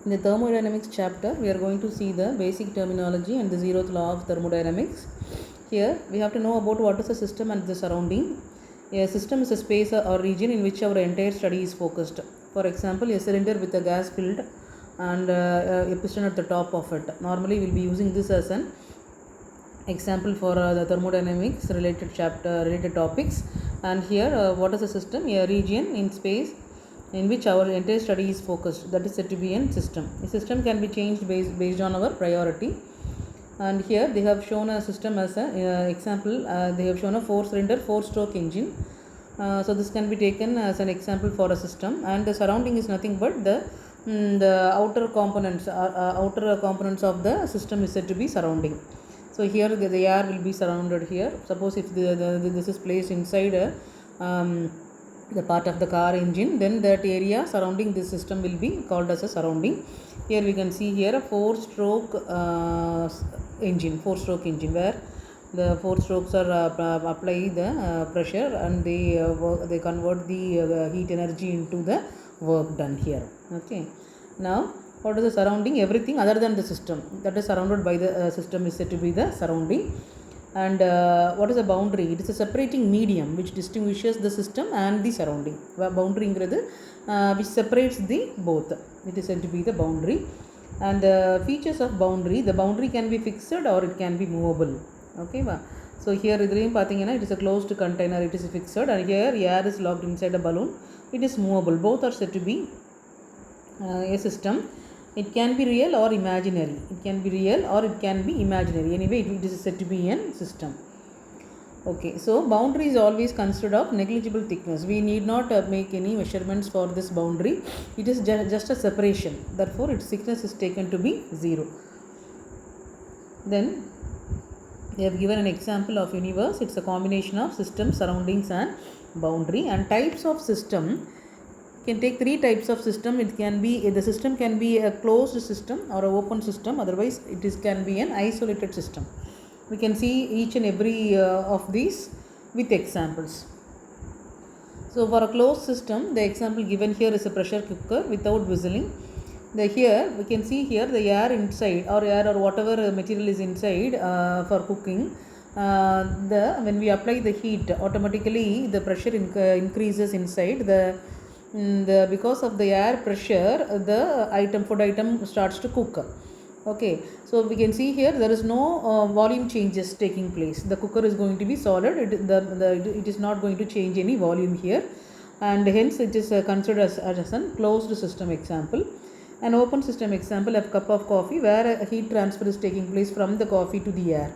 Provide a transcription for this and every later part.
In the thermodynamics chapter, we are going to see the basic terminology and the zeroth law of thermodynamics. Here, we have to know about what is a system and the surrounding. A system is a space or region in which our entire study is focused. For example, a cylinder with a gas filled and a piston at the top of it. Normally, we will be using this as an example for the thermodynamics related topics. And here, what is a system? A region in space in which our entire study is focused, that is said to be a system. A system can be changed based on our priority. And here they have shown a system as an example. They have shown a 4-cylinder 4-stroke engine. So this can be taken as an example for a system, and the surrounding is nothing but the outer components of the system is said to be surrounding. So here the air will be surrounded here. Suppose if this is placed inside the part of the car engine, then that area surrounding this system will be called as a surrounding. Here we can see here a 4-stroke engine, where the 4 strokes are apply the pressure, and they convert the heat energy into the work done here. Okay, now what is the surrounding? Everything other than the system that is surrounded by the system is said to be the surrounding. And what is a boundary? It is a separating medium which distinguishes the system and the surrounding. Boundary which separates the both, it is said to be the boundary. And the features of boundary: the boundary can be fixed or it can be movable. Okay, so here it is a closed container, it is fixed, and here air is locked inside a balloon, it is movable. Both are said to be a system. It can be real or imaginary. Anyway, it is said to be a system. Okay, so boundary is always considered of negligible thickness. We need not make any measurements for this boundary. It is just a separation. Therefore, its thickness is taken to be 0. Then they have given an example of universe. It's a combination of system, surroundings, and boundary. And types of system, can take 3 types of system. It can be, the system can be a closed system or an open system. Otherwise, can be an isolated system. We can see each and every of these with examples. So for a closed system, the example given here is a pressure cooker without whistling. Here we can see here the air inside, or air or whatever material is inside for cooking. When we apply the heat, automatically the pressure increases inside. Because of the air pressure, the food item starts to cook. Okay, so we can see here there is no volume changes taking place. The cooker is going to be solid. It is not going to change any volume here, and hence it is considered as a closed system example. An open system example, a cup of coffee where a heat transfer is taking place from the coffee to the air,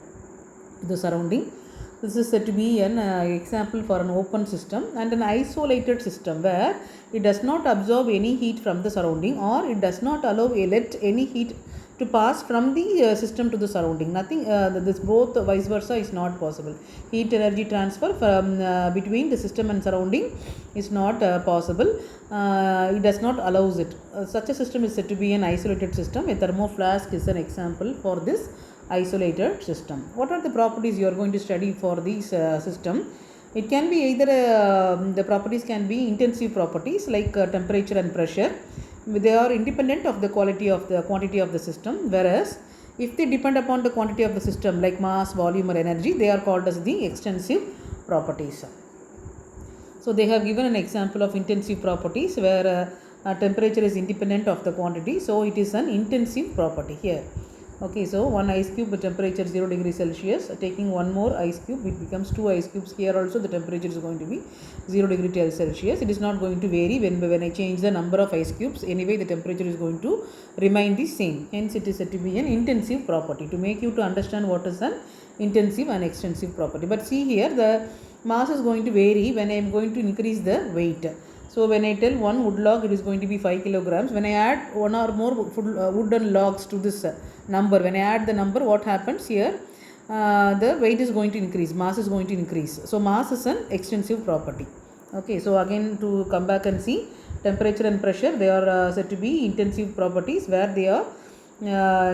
the surrounding. This is said to be an example for an open system. And an isolated system where it does not absorb any heat from the surrounding, or it does not let any heat to pass from the system to the surrounding. Nothing, this both vice versa is not possible. Heat energy transfer from between the system and surrounding is not possible. It does not allows it. Such a system is said to be an isolated system. A thermoflask is an example for this isolated system. What are the properties you are going to study for this system? It can be either the properties can be intensive properties like temperature and pressure. They are independent of the quantity of the system, whereas if they depend upon the quantity of the system like mass, volume, or energy, they are called as the extensive properties. So they have given an example of intensive properties where temperature is independent of the quantity, so it is an intensive property here. Okay, so one ice cube with temperature 0 degrees Celsius, taking one more ice cube, it becomes 2 ice cubes. Here also the temperature is going to be 0 degrees Celsius. It is not going to vary when I change the number of ice cubes. Anyway, the temperature is going to remain the same. Hence, it is said to be an intensive property, to make you to understand what is an intensive and extensive property. But see here, the mass is going to vary when I am going to increase the weight. So when I tell one wood log, it is going to be 5 kilograms. When I add one or more wooden logs to this number, when I add the number, what happens here? The weight is going to increase, mass is going to increase. So mass is an extensive property. Okay, so again to come back and see, temperature and pressure, they are said to be intensive properties where they are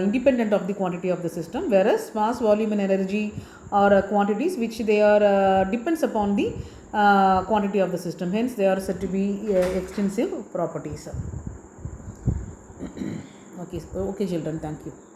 independent of the quantity of the system, whereas mass, volume, and energy are quantities which they are depends upon the quantity of the system. Hence, they are said to be extensive properties. Okay, okay children, thank you.